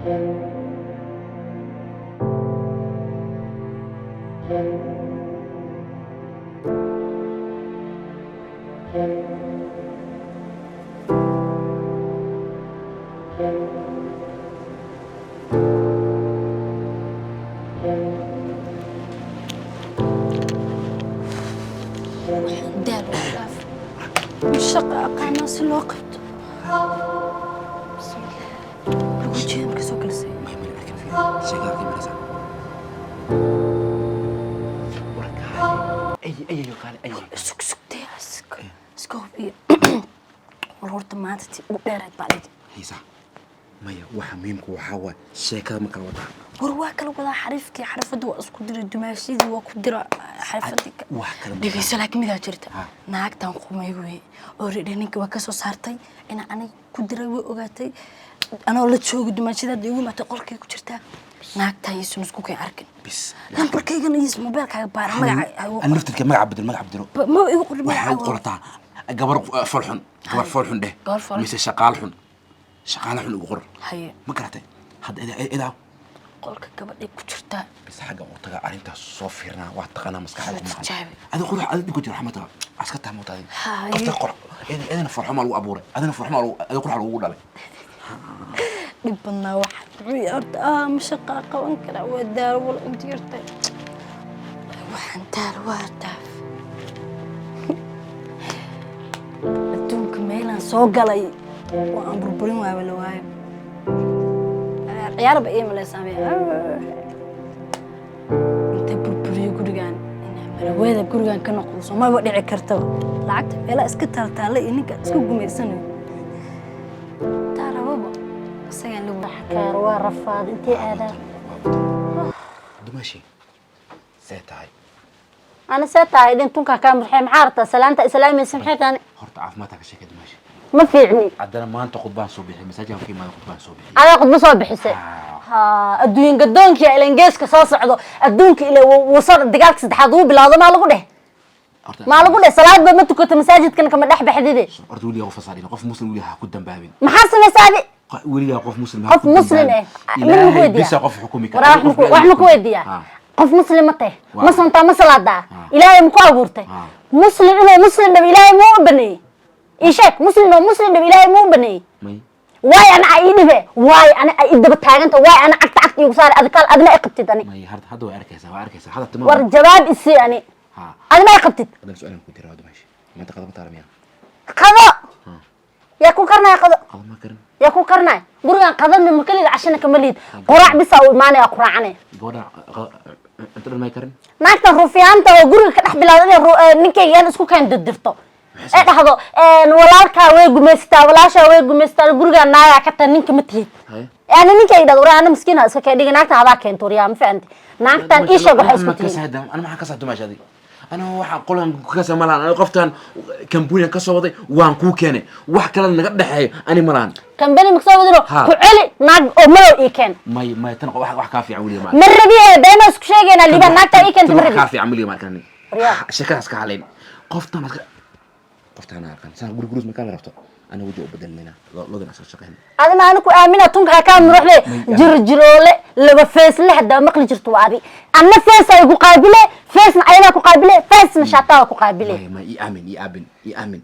دار الشقة قانا الوقت بسم الله وجهي كسوق لسي ما يمل لكن في سيجار دي مرزا ورك اي قال اي سك سك دي اسك سكوبي والورد ما تتي وديرت بالي هيسا مايا waxa muhiimku waxa waa sheekada marka la wada war waa kala wada xarifkii xarfadu waa isku diray dumaashidii waa ku dira xarfadii wax kala dhigayso laakiin mid jirta naagtan qumay way oo reedinka waa ka soo saartay in aan ku diray way ogaatay anoo la joogo dumaashidada igu maatay qolkay ku jirta naagtan isu isku kay arkin bis lambarkaygana is mobilkaaga baar magaca aan naftirka magaca bedelo ma igu qori magaca qortaa gabar falxun dheh mise shaqaal xun shaqaale xun ugu qor haye ma garatay hadda ida qolka gabadhay ku jirta bis xaga oo taga arintaas soo fiirnaa waa taqana maskaxda ku maxay adi qor adi ku jiro xamada aska taamooday qofta qor idina farxuma lagu abuuray adina farxuma adi qor lagu dhalay dibna waxa ciyaarta ma shaqa qaban kara waa daar wal inta yartay waxaan daar waa taaf adduunka meelan soo galay وأنا بربرين ولا واي عيار بأي ملاسامي أنت بربري جورجان إنه مرويدا جورجان كنا قوس وما بدي عكرته لعبت يلا اسكت تالي إنك اسكت قومي سنة ترى بابا بس يعني لو حكار ورفاض أنت هذا دمشي ساتاي أنا ساتاي إذا أنتم كام رحيم عارضة سلامة إسلامي سمحت أنا هرت عافمتك شيء دمشي ما فيعني عندنا ما أنت قطبان صبيحي مساجين في ما قطبان صبيحي أنا قطب صبيحي سي ها الدنيا قدونك يا إلى كصاص عضو الدنيا إلى وصار الدقاق سدحضو بلا ما لقوله ما لقوله صلاة بمتو كنت مساجد كنا كم دح بحديدة أرجو لي غف صارين غف مسلم وليها قدام بابين محسن مساجد وليها غف مسلم غف مسلم إيه من هو دي بس غف حكومي وإحنا كويديا غف مسلم متى مسلم تا مسلا دا إلهي مقابرته مسلم إنه مسلم إلهي مو بني إيشك مسلم إلهي مو بني واي أنا عيني به واي أنا إذا بتهاجنت واي أنا عكت يوصل أذكر أدنى إقبتت أنا ماي هذا هو أركيسة هذا تمام والجواب إسي يعني أدنى إقبتت هذا سؤال كنت راود ماشي ما أنت قدمت على مياه قضاء يكون كرنا يا قضاء ما كرنا يكون كرنا قرنا قضاء من كل عشان كمليت قراع بس أو مانع قراعني قراع أنت ما يكرن ناكتر رفيان تا وقرنا كده بلادنا نكى يعني اسكو كان ددرتو هذا walaalka way gumeystaa walaasha way gumeystaa guriga naaya ka tan ninka matid yani ninka ay dhawraa ana miskiina iska ka dhigay naagta hada keento riyaa ma fahanti naagtan isha waxa isku tihiin ana ma ka saado maashadi ana waxa qolan ka samalaan ana qoftan kambuni ka soo waday waan ku keenay wax kale naga dhaxay ani malaan kambani ma soo wadiro ku celi naag oo ma ii keen may tan wax ka fiican waliba ma marbiye bayna isku sheegayna liba naagta ii keento marbiye ka fiican waliba ma kan shakaas ka haleyn qoftan قفتنا كان سان غرغروس مكان رفته انا ودي ابدل لنا لودن اسو شقين هذا ما انا كو امينه تنكا كان نروح له جرجروله لبا فيس له حدا مقلي جرتو ادي انا فيس اي كو قابله فيسنا اينا كو قابله فيس نشاطا كو قابله ما يامن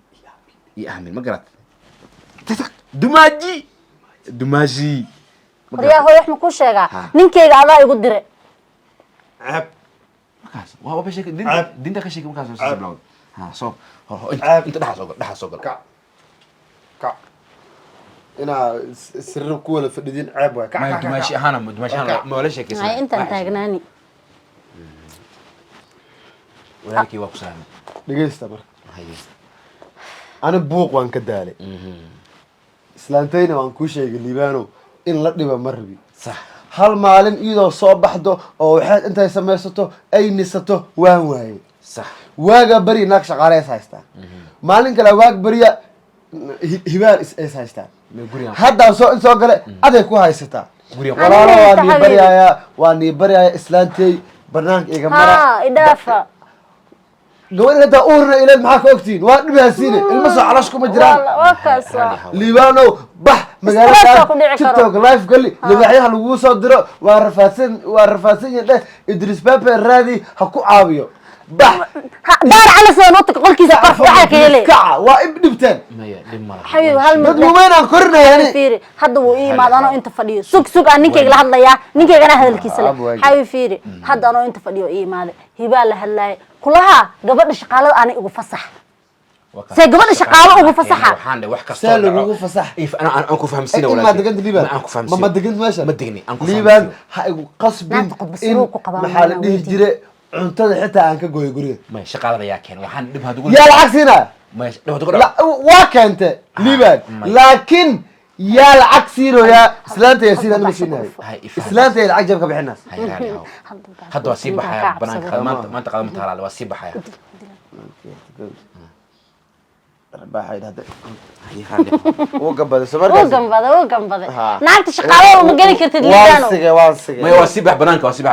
ما قرات دماجي ريا هو يحمى كو شيغا نينكيغا ادا ايغو ديره عب مكاس وهو بشيك دينتا كشيك مكاس بلاود ها صوب انت دحا سوق كع انا سرب كولا فدين عيب واي كع ماشي انا ما ولا شيء كيس هاي انت تاغناني ولكن وقسام دغيستا مر هاي انا بوق وان كدالي اسلانتينا وان كو شيغ ليبانو in la dhiba marbi صح hal maalin iyadoo soo baxdo oo waxaad intay samaysato ay nisato waan waaye صح waaga bari naag shaqaale haysta maalin kale waag bariya hibaar is haysta hadda soo gale aday ku haysata walaalo waa ni bariya islaantay banaanka iga mara idaafa gabadha inta uurna ilaa maxaa ka ogtiin waa dhibaasiine ilma soo calash kuma jiraan wakaas liibaano bax magaalada tiktok live gali libaaxyaha lagu soo diro waa rafaadsan yahay Idris Baba raadi ha ku caawiyo bax daar على soo noqto qolkiisa qof waxa ka helay waa ibdibteen maya dhimma xabiib hal mid weyn aan kornayani fiiri hadda wuu iimaad anoo inta fadhiyo sug aan ninkayga la hadlayaa ninkaygana hadalkiisa leh xabiib fiiri hadda anoo inta fadhiyo iimaade hibaa la hadlaay kulaha gabadha shaqaalada aanay ugu fasax say gabadha shaqaalo ugu fasaxa waxaan wax kasta ugu fasax aan ku fahamsiina walaal ma degan liibaan aan ku fahamsiina ma degan meesha ma degni aan ku liibaan ha igu qasbin in maxaa la dhihi jiray cuntada xitaa aan ka gooyo guriga ma shaqaalada yaa keen waxaan dhib hadu yaa lacag siina ma dhib hadu waa keente liibaan laakiin yaa lacag siinoyaa islaanta yaa siina ma siinayo islaanta yaa lacag jabka bixinaas hadda waa sii baxaya banaanka maanta qadam taalaale waa sii baxaya baaxay hada oo gambada samarka oo gambada naagta shaqaalada ma gali kartid liibaano ma waa sii bax banaanka sii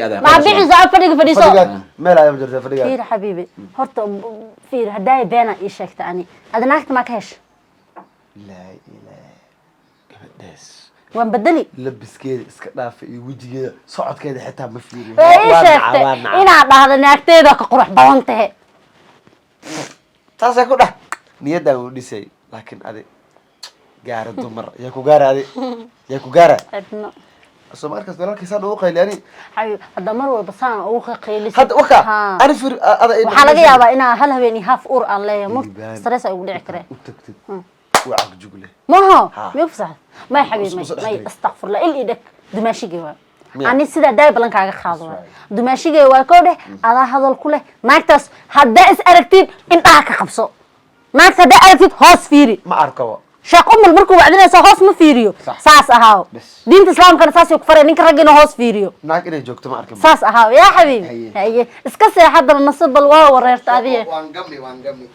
aadaan ma bixi saa fadhiga meel ay jirta fadhiga fiir xabiibi horta fiir haday beena ii sheegta ani ada naagta ma ka hesh la ilaaha gabadhaas waan badali labiskeeda iska dhaaf iyo wajigeeda socodkeeda xitaa ma fiiriyo ii sheegta ina dhahdo naagteeda ka qurux badan tahay taasay ku dhax niyada uu dhisay laakiin adi gaar dumar yaa ku gaaraade yaa ku gaara adna soo markaas walaalkiisa uu qaylani xabiib hadda mar walba saan ugu qayliso hadda waka ani fir ada waxa laga yaabaa inaa hal habeen half ur aan leeyahay ma stress ay ugu dhici kareen u tagtid waa jugle ma ma fasax ma xabiib ma astaghfirullah idek dumaashigay waa ani sida daay balan kaaga qaado dumaashigay waa ko dheh ada hadal ku leh naagtaas hadda is aragtid indhaha ka qabso naagta hadda aragtid hoos fiiri ma arko shaqo markuu wacdinaysa hoos ma fiiriyo saas ahaaw diinta islaamkana saas ku faray ninka ragina hoos fiiriyo naag inay joogto ma arkin saas ahaaw yaa xabiib haye iska seexadana nasabal waa wareerta adiye waan gamni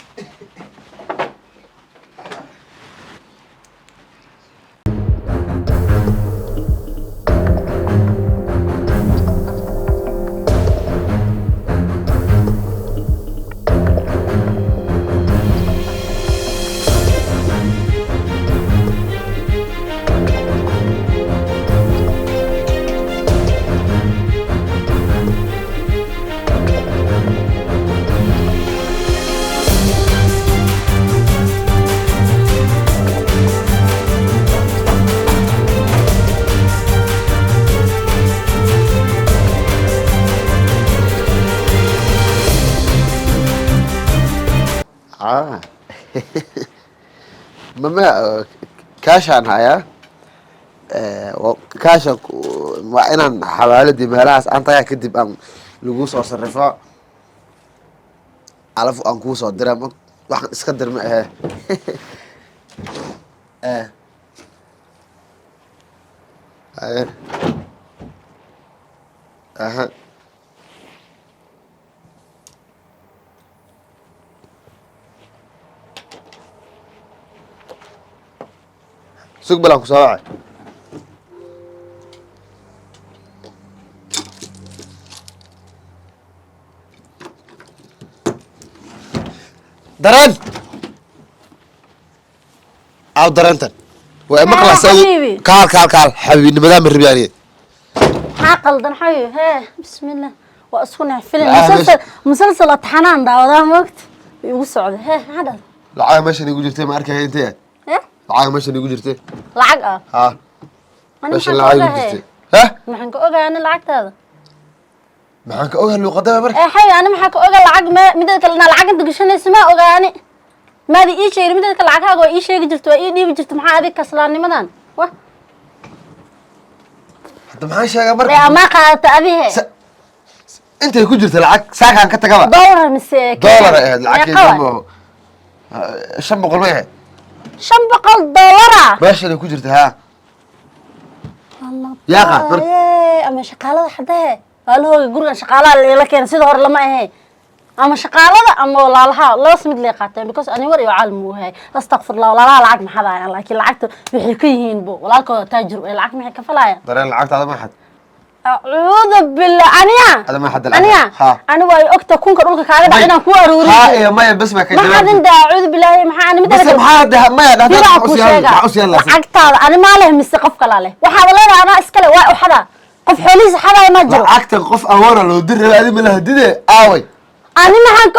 mama kaashaan hayaa kaasha waa inaan xawaaladii meelahaas aan tagaa kadib aan lagu soo sarrifo alafu aan kuu soo dira waxaan iska dir ma ahe aha sug balan ku soo wacay dareen aw dareentan waa maqlaas kaal xabiibnimadaa ma rabiyaaniye maxaa qaldan xabiib hee bismillah waa isku nax filim musalsal taxanaan daawadaa moogta igu socda hee maxaa dhal lacag meeshan igu jirtay ma arkaya intee lacag meeshan igu jirtay lacag ah ha meeshan lacag igu jirtay ha maxaan ka ogaana lacagtaada maxaan ka ogaa luuqadaba marka xabiib ana maxaa ka ogaa lacag midda kale lacag inta gashanaysa ma ogaani maadi ii sheegay midda kale lacagaaga waa ii sheegi jirto waa ii dhiibi jirto maxaa adig kaslaanimadan wa hadda maxaan sheegaa marka ama qaadata adihe intay ku jirta lacag saakaan ka tagaba dollar mise dollar ahayd lacagteedu 500 ma ahayd 500 dollar meeshan ku jirta ha yaa qaad ama shaqaalada xadee walahooga guriga shaqaalaha la keen sida hore lama ahay ama shaqaalada ama walaalaha laas mid lay qaateen because ani war iyo caalmu wahay astaghfirullah walaalaha lacag ma xadaayaan laakiin lacagta wixii ka yihiin bo walaalkooda taajir ee lacag maxay ka falayaan dareen lacagtaada ma xad أعوذ بالله هذا ما حد أنيا أنا واي أكتر كون كرولك كذا بعدين أكو أروري ها إيه ما بس ما كده ما حد عنده أعوذ بالله ما أنا بس ما حد ما ده يلا أكتر أنا ما له مستقف كلاله وحاولنا أنا أسكله وحدا قف حوليس حدا ما جرو أكتر قف أورا لو در هذه من هدية آوي أنا ما حنك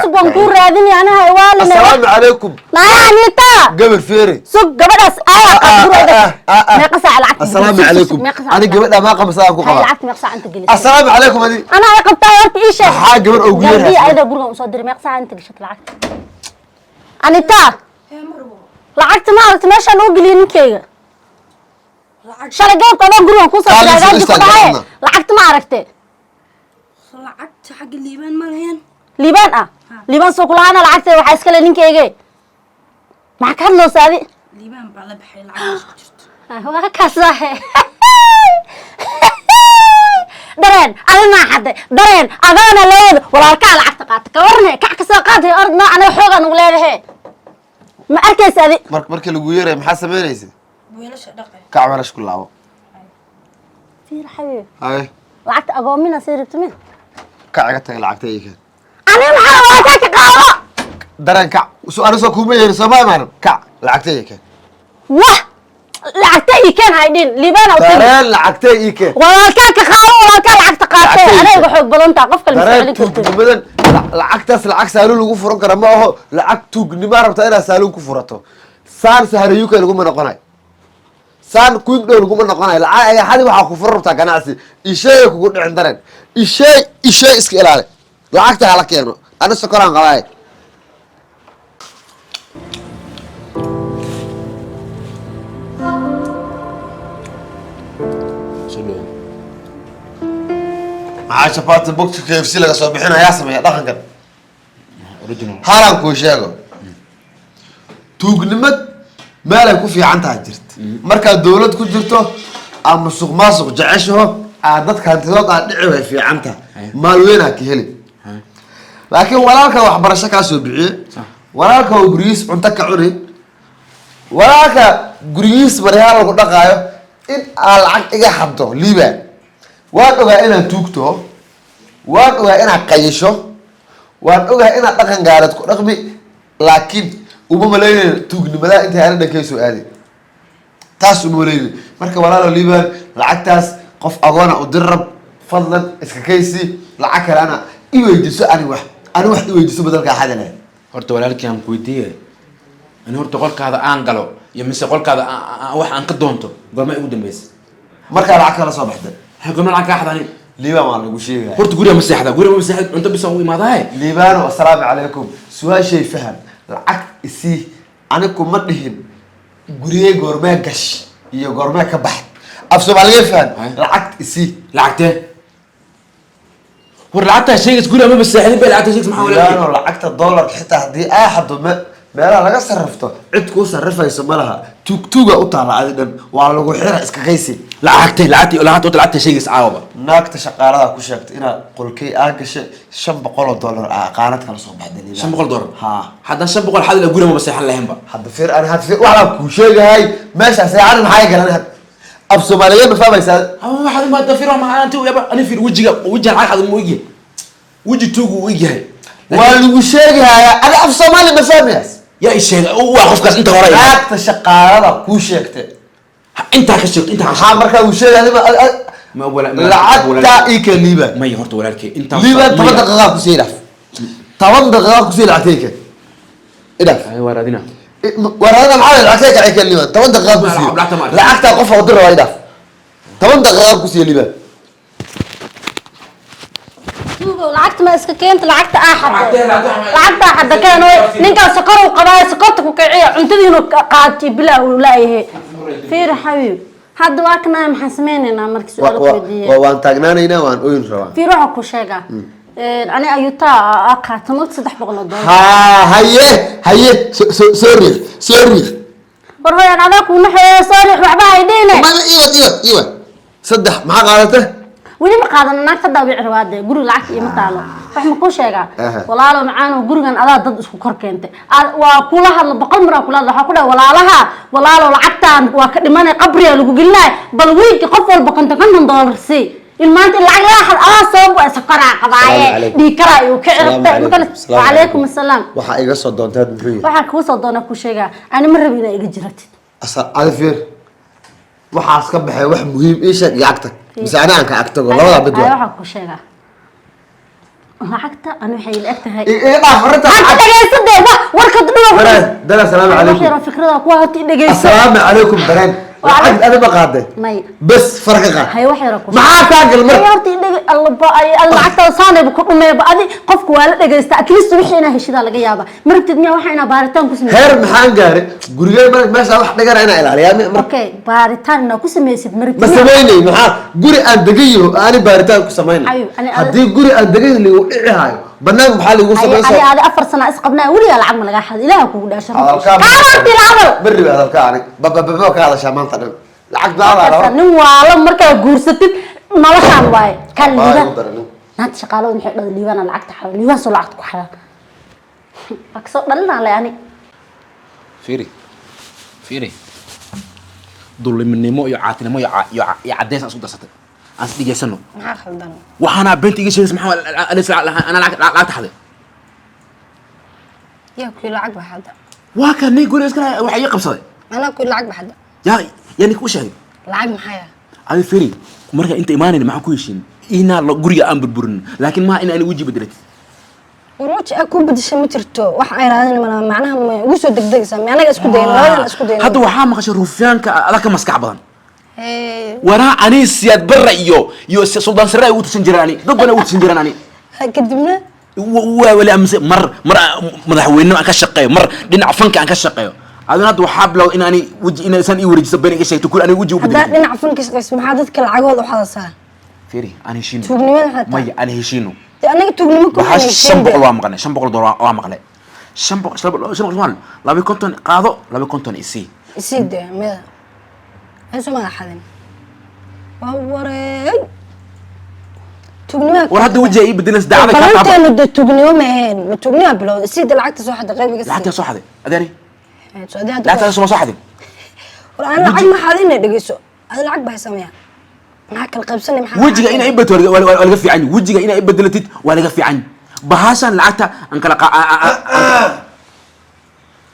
سبحان كور هذيني أنا هوالي السلام عليكم ما يعني تا قبل فيري سوق قبل ما قصة على العكس السلام عليكم أنا قبل ما قم ساعة كوكا العكس ما قصة أنت جلست السلام عليكم هذه أنا قبل طايرت إيش حاجة من أوجير قلبي أيضا برغم صدري ما قصة أنت جلست العكس أنا تا العكس ما عرفت ماشي أنا أقولي نكية شال جاب طبعا برغم كوسة العكس ما عرفته lacagta xagga liibaan ma lahayn liibaan liibaan soo kulaana lacagta waxa iska le ninkeyga maxaa ka hadloo saadi liibaan baa la baxay lacag ku jirto waa ka saxe dareen adina xadde dareen adana leedo walaalka lacagta qaata ka warne ka soo qaatay ordna ana xoogan ugu leedahay ma arkaysa adi markii lagu yeeray maxaa sameynaysa weelasha dhaqay ka cawalash ku laabo fiir xabiib ay lacagta agoomina sirtumi كعكتك العكتيك أنا ما أعرف كعوة درن كع أنا سو كومي سما ما كع العكتيك واه العكتيك كان هايدين لبنان درن العكتيك ولا كعوة ولا كعكت قاتة أنا يبغى بلونتا قف كلمة درن العكتس العكس سالو لو فرن كرما هو العكتو نمار بتاعنا سالو كفرته سان سهريوك لو من قناي سان كوين دو لو من قناي لا حد waxa ku furrabta ganacsi ishay ku dhicin dareen ishay iska ilaali lacagta hala keeno ana sokoraan qabaay عايشه بات بوكس كيف سي laga soo bixina yaa sameeya dhaqankan original haran ku sheego tuugnimad meel ay ku fiican tahay jirta marka dawlad ku jirto ama suuq maasuq jecesho dadka hantidood aan dhici way fiican tahay maal weyn ka heli laakiin walaalka waxbarasho ka soo bixiyay walaalka oo guriis cunto ka cunay walaalka guriis maryaal lagu dhaqaayo in aan lacag iga xabto liiba waan ogaa inaan tuugto waan ogaa inaan qayisho waan ogaa inaan dhaqan gaarad ku dhaqmi laakiin uma maleeyay tuugnimada inta aan dhankay soo aadi taas uma maleeyay marka walaalo liiban lacagtaas qof agoona u dirab fadlan iska kaysi lacag kale ana i weydiiso ani wax i weydiiso badalka xadana horta walaalkii aan ku weydiiyay ani horta qolkaada aan galo iyo mise qolkaada wax aan ka doonto goorma ugu dambeysay marka lacag kala soo baxday goorma lacag ka xadani liiban waa lagu sheegay horta guriga ma seexda cunto bis oo imaadahay liiban assalaamu calaykum su'aal shay faham lacag isi anigu ma dhihin guriga goorma gash iyo goorma ka bax af Soomaaliya faham lacag isi lacagtee war lacagta sheegis guriga ma seexda baa lacagta sheegis maxaa walaal lacagta dollar xitaa hadii ay xado meelaha laga sarrafto cid ku sarrafayso malaha tuugtuuga u taala adidan waa lagu xira iska qaysi lacagta sheegis caawaba naagta shaqaalada ku sheegtay ina qolkay aan gashay $500 qaanad kala soo baxday $500 ha hadda $500 xadil guriga ma seexan lahaynba hadda fiir aan waxa ku sheegahay meesha seexan maxay galan ab Soomaaliya ma fahmaysaa waxa ma dafiro ma aanti yaba ani fiir wajiga xad mu igi waji tuugu u igahay waa lagu sheegahay ada af Soomaali ma fahmaysaa يا الشيء هو قفكاس انت وراي لا شقاله كو شيكته انت كشفت انت ها marka uu sheegay ما ولا lacagta ikaliba ما يهرت walaalkay inta liba 10 daqiiqo ku siilaf 10 daqiiqo ku siilactayka ida ay waradina waradina maxay lacagta ikaliba 10 daqiiqo ku siil lacagta qof oo dir waa ida 10 daqiiqo ku siiliba lacagta ma iska keenta lacagta xadda keen ninkaas sokor uu qabaa sokorta ku kiciya cuntadiina qaatay bilaa uu laayahay fiir xabiib hadda waa kana maxaan sameeynaa markii su'aal ku weydiiyay waan taagnaanaynaa waan ooyin rabaa fiir waxa ku sheegaa ani ayuta qaatamo $300 haye sorry war hooyan adaa ku naxay sorry waxba ay dhine ma iyo saddex maxaa qaadatay weli ma qaadan naagta daabic rawaade guri lacag iyo ma taalo waxaan ku sheegaa walaalo macaan oo gurigan adaa dad isku kor keentay waa kula hadla boqol mar kula hadla waxa ku dhaw walaalaha walaalo lacagtaan waa ka dhimanay qabriga lagu gelinay bal wiilki qof walba $50 si ilmaanta lacag la xad soo buu sakara qabaaye dhikara iyo ka cirabtay wa alaykum assalam waxa iga soo doontaa muxuu waxa ku soo doona ku sheegaa ana ma rabina iga jiratid asal alfir waxaas ka baxay wax muhiim ii sheeg lacagta misaanaan ka agtago labada bidwa waxa ku sheegaa lacagta ana waxay leegtahay farta dhageysadee warka dhuwa dala salaam alaykum waxay fikrada ku hati dhageysa assalaamu alaykum dareen lacag ada ma qaaday may bas farqa qaad hay waxay ra ku maxaa ka galmar horta dhagey Allah ba ay lacagta saanay ku dhumay ba adi qofku waa la dhageysta akliistu wixii ina heshida laga yaaba martid miya waxa ina baaritaan ku sameeyay heer maxaan gaaray guriga meesha wax dhagana ina ilaaliyaa okay baaritaan na ku sameeysid martid ma sameeynay maxaa guri aan degayo aan baaritaan ku sameeynay hadii guri aan degayo ligu dhicihaayo banaan maxaa lagu sameeyay ay 4 sano isqabnaa waliga lacag ma laga xad ilaaha kugu dhaashay qaabti lacag bari hadalka ani baba ka hada shaamaanta dhan lacag baa nin waala marka guursatid noloshaan waay kan liiba naad shaqaalada maxay dhad liibana lacagta xal liiban soo lacag ku xala akso dhalna leeyani fiiri dulminimo iyo caatinimo iyo cadeys isku darsatay aan dhigeysano maxaa khaldan waxana beent iga sheegay maxaa ana lacag taxday yaa ku lacag baxada waa kan nin guri iska waxa ay qabsaday ana ku lacag baxada yani ku sheegay lacag maxaya ay fiiri marka inta imaanayna maxaa ku heshin ina guriga aan burburin laakiin ma in aan waji bedelat waji aku bedeshay ma jirto wax ay raadin macnaha ma ugu soo degdegaysa anaga isku dayno labadan isku dayno hadda waxa maqashay ruufiyaanka adaka maskax badan waraa anis yaad barra iyo sultan sare ay u tusan jiraan dadna u tusan jiraan kadibna wali amse mar madaxweyne aan ka shaqeeyo mar dhinac fanka aan ka shaqeeyo aduna hadda waxa bilow in aan waji in aysan ii wareejiso been iga sheegto kul aan waji u bedelo dhinac fanka shaqeeyo maxaa dadka lacagood u xadasaa fiiri aan heshiino tuugnimada xataa may aan heshiino anaga tuugnimo ku heshiino waa maqnay $500 waa maqnay 500 laba konton qaado laba konton isi de meda ayso ma xadin waa wareey tuugnimo war hadda waji ay bedelas daacada ka qaado balanta de tuugnimo ma ahayn ma tuugnimo bilowda sida lacagta soo xaday qaybiga lacagta soo xaday adeeri soo xaday lacagta soo xaday war aan lacag ma xadin dhageyso ad lacag baa sameeyaa ما كل قبسني محل وجهك إنا إبت ولا في عني وجهك إنا إبت دلتت ولا في عني بهاشان لعكتها أنك لقى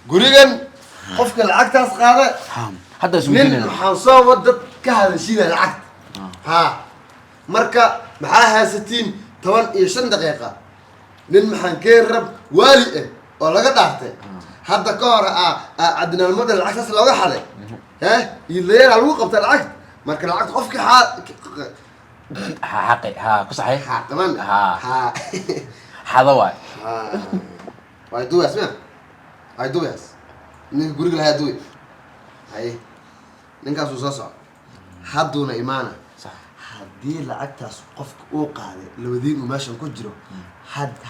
قريجن قفك العكتة صغيرة هذا زوجين من حنصا ودت كهذا شيء العكت ها مركا معاها 60 طبعا 20 دقيقة للمحن كيرب والي ولا قد أحته هذا كار عندنا المدة العكتة لو حدا ها يلير على الوقت بتاع العكت marka lacag qofka xaqi ku saxay tamam hada way duwas ma ay duwas nin guriga lahaa duwi hay ninkaas uu soo socdo haduna imaana hadii lacagtaas qofka uu qaaday labadiin uu meeshan ku jiro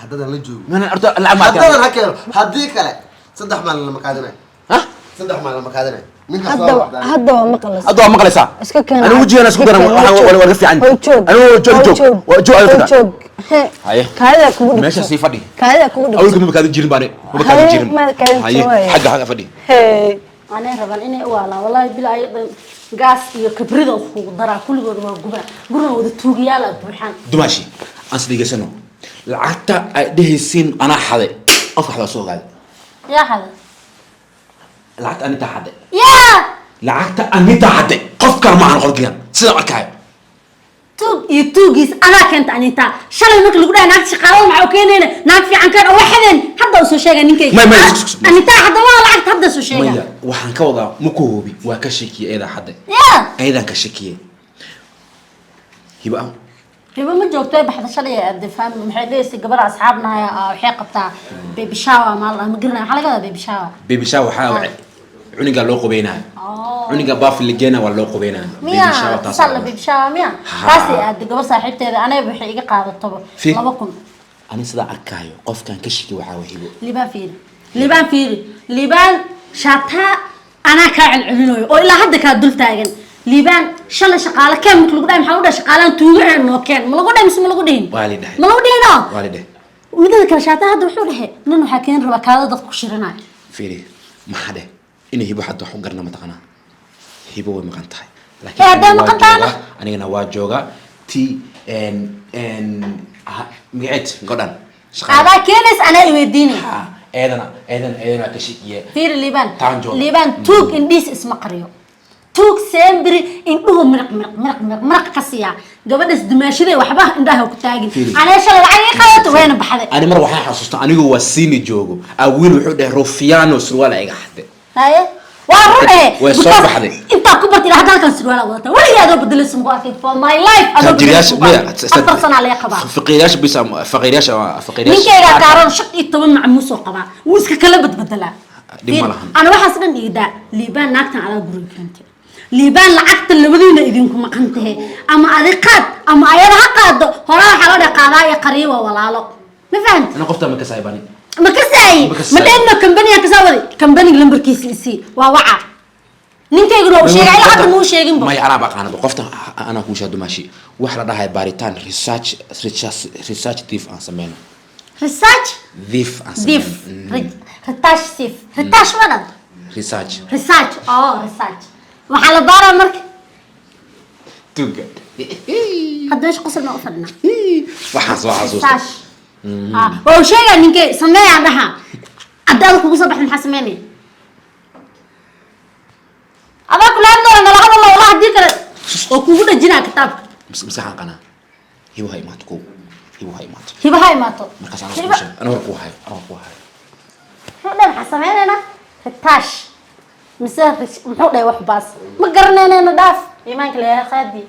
hadadan la joogo man arto lacag ma hadadan hakeelo hadii kale saddex maalin lama qaadanayo saddex maalin lama qaadanayo هذا مقلص هذا مقلص انا وجهي انا اسكت ولا في عندي انا جو هاي كذا كود ماشي سي فدي كذا كود اول كلمه كذا جيرن باني ما كذا جيرن هاي حاجه فدي انا ربان اني والله والله بلا غاس iyo kibrida ugu dara kuligood waa guba gurna wada tuugiyaal buuxan dumaashi aan sidii lacagta ay dhehaysiin ana xaday qof xada soo gaad ya xaday lacagta ani taxade يا lacagta ani taxade qof kale ma aan qolkiyan sida markaa توجيس أنا كنت أنيتا شلون ممكن نقول أنا ناقش قرار مع أوكينين ناقش في عنكر أو واحدين حتى وسو شيء نينكي ما أنيتا حتى ما لعبت حتى وسو شيء ما وحن كوضع مكوبي وكشكي إذا حدا إذا كشكي يبقى ما جوتي بحد شلي الدفاع محيديس قبل أصحابنا حقيقة بتاع بيبي شاوا ما قلنا حلقة بيبي شاوا حاول عنيقا لوقو بينها عنيقا باف اللي جينا ولا لوقو بينها ميا تصل بيبشاوا ميا كاسي قبل صاحبتي أنا بحقيقة قاعدة طبعا ما بكون أنا صدا أركايو قف كان كشكي وحاوهيبو لبان فيري لبان شاتها أنا كاعل عمينوي أو إلا حد كان دول تاجن لبان شل شقالة كم مكلو قدام حاودا شقالة توجع إنه كان ملقو ده مس ملقو دين والده ملقو دينه والده midada kale shaata hadda wuxuu dhahay nin waxa keen raba kaada dadku shirinaay fiiri ma xade in hibo hadda wax u garna ma taqana hibo way maqan tahay hadda maqan tahay anigana waa jooga ti micid godan هذا كينس أنا يوديني. أنا كشيء. في ليبان توك إنديس اسمه قريو. توك سامبري إنه مرق قصية. قبل دمشق ذي وحبه عنده كتاجين. أنا إيش العين خيط وين بحذف. أنا مرة واحد حسست أنا هو السيني جوجو. أول وحده روفيانو سروال أي حد. هاي. وأروح وصار بحذف. أنت كبرت إلى هذا كان سروال وقتها. ولا هذا بدل اسمه واحد for my life. فقيرياش أكثر سنة عليه قبا. فقيرياش بس فقيرياش. مين كيرا كارون شق يتوه مع موسى قبا. وإسك كله بدلا. أنا واحد سنة يدا ليبان ناكتن على جروب كنتي. ليبان لعقت اللي بدينا إذنكم ما كنته. أما أذقات أما أيها قاد هلا حلا قضايا قريبة ولا لا. ما فهمت. أنا قفت من كسايباني. ما كساي. ما دينا كمبني كساوي كمبني لمبر كيسي ووعى. نين كيقولوا شيء على حد مو شيء جنبه. ما يعرف أنا بقفت أنا كوش هذا ماشي. واحد ده هاي باريتان research thief أنسمينه. research. thief أنسمينه. research thief. research mana؟ research. research. وحلا بارا مرك. توجع. هذا إيش قصر ما أفرنا. وحظ. research. وشيء يعني كي سماه عندها. أدارك وصبح من حسماني. أبا كل هذا أنا لقد الله والله ديك وكوبنا جينا كتاب. مسحان قنا. هو هاي ماتكو. ماتو. مركز أنا ورقوها هاي. شو ده حسماني أنا؟ التاش. مسافر محوق لي وحباس. ما قرنا أنا داف. إيمانك لي خادي.